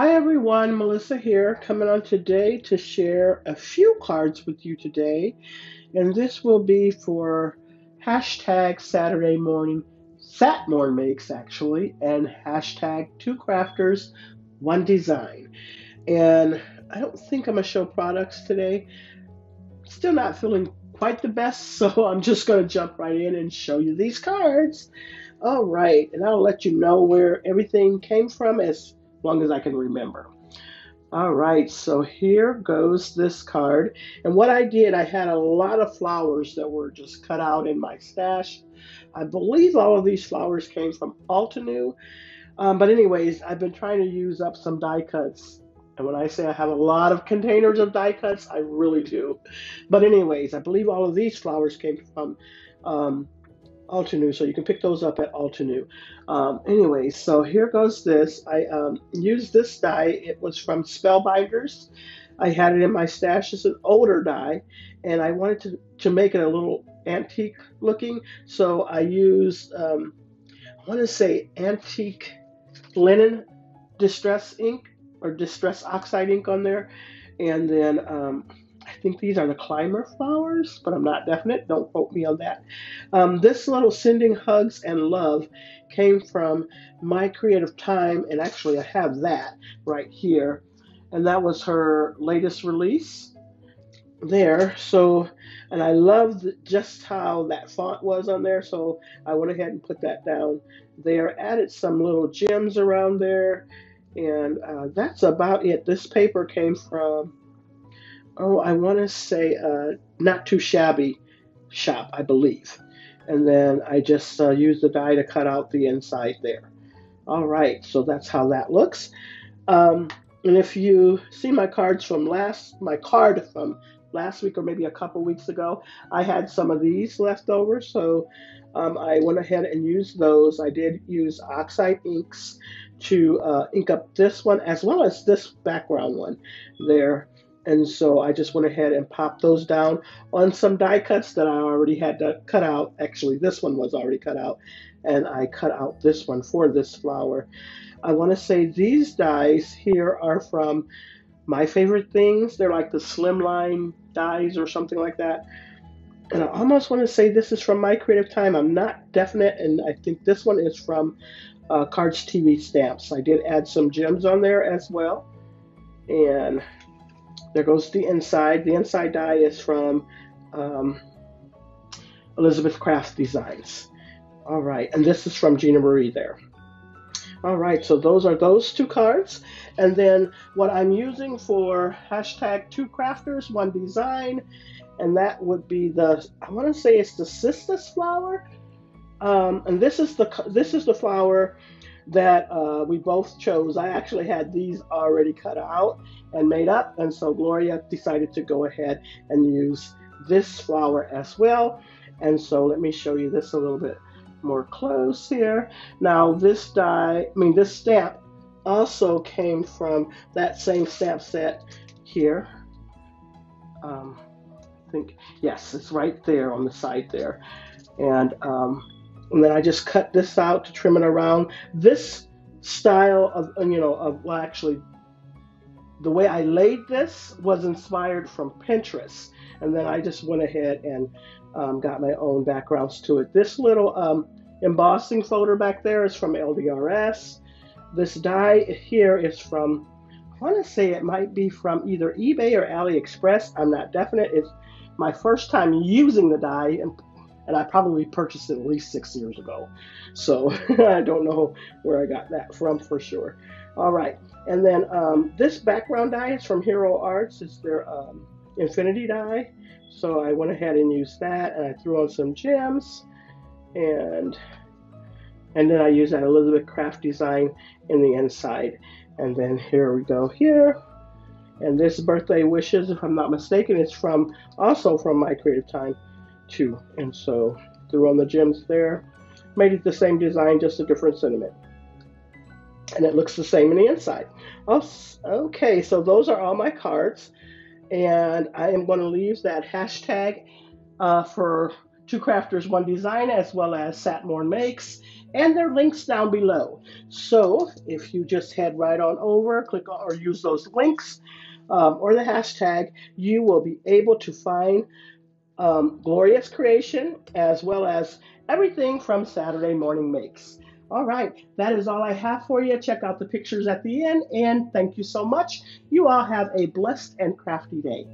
Hi everyone, Melissa here, coming on today to share a few cards with you today. And this will be for hashtag Saturday morning, Satmorn makes actually, and hashtag two crafters, one design. And I don't think I'm gonna show products today. Still not feeling quite the best, so I'm just gonna jump right in and show you these cards. All right, and I'll let you know where everything came from as long as I can remember. All right, so here goes this card. And what I did, I had a lot of flowers that were just cut out in my stash. I believe all of these flowers came from Altenew. But anyways, I've been trying to use up some die cuts. And when I say I have a lot of containers of die cuts, I really do. But anyways, I believe all of these flowers came from um, Altenew, so you can pick those up at Altenew. Anyways, so here goes this. I used this die. It was from Spellbinders. I had it in my stash. It's an older die, and I wanted to make it a little antique looking. So I used, I want to say antique linen distress ink or distress oxide ink on there. And then I think these are the climber flowers, but I'm not definite. Don't quote me on that. This little sending hugs and love came from My Creative Time, and actually I have that right here. And that was her latest release there. So, and I loved just how that font was on there. So I went ahead and put that down there. Added some little gems around there, and that's about it. This paper came from, oh, I want to say Not Too Shabby shop, I believe. And then I just used the die to cut out the inside there. All right, so that's how that looks. Um, and if you see my card from last week or maybe a couple weeks ago, I had some of these left over, so I went ahead and used those. I did use oxide inks to ink up this one as well as this background one there. And so I just went ahead and popped those down on some die cuts that I already had to cut out. Actually, this one was already cut out, and I cut out this one for this flower. I want to say these dies here are from My Favorite Things. They're like the slimline dies or something like that. And I almost want to say this is from My Creative Time. I'm not definite, and I think this one is from Cards TV Stamps. I did add some gems on there as well. And there goes the inside. The inside die is from um, Elizabeth Craft Designs. All right, and this is from Gina Marie there. All right, so those are those two cards. And then what I'm using for hashtag two crafters, one design, and that would be the, I want to say it's the cistus flower. And this is the flower that we both chose. I actually had these already cut out and made up, and so Gloria decided to go ahead and use this flower as well. And so let me show you this a little bit more close here. Now this stamp also came from that same stamp set here. I think, yes, it's right there on the side there. And then I just cut this out to trim it around. This style of, well, actually, the way I laid this was inspired from Pinterest. And then I just went ahead and got my own backgrounds to it. This little embossing folder back there is from LDRS. This die here is from, I want to say it might be from either eBay or AliExpress. I'm not definite. It's my first time using the die, and I probably purchased it at least 6 years ago. So I don't know where I got that from for sure. All right. And then this background die is from Hero Arts. It's their Infinity die. So I went ahead and used that, and I threw on some gems, and then I used that Elizabeth Craft design in the inside. And then here we go here. And this birthday wishes, if I'm not mistaken, it's also from My Creative Time too. And so threw on the gems there. Made it the same design, just a different sentiment. And it looks the same in the inside. Okay, so those are all my cards. And I am going to leave that hashtag for Two Crafters, One Design, as well as Satmorn Makes, and their links down below. So if you just head right on over, click on, or use those links or the hashtag, you will be able to find Gloria's creation as well as everything from Saturday Morning Makes. All right, that is all I have for you. Check out the pictures at the end, and thank you so much. You all have a blessed and crafty day.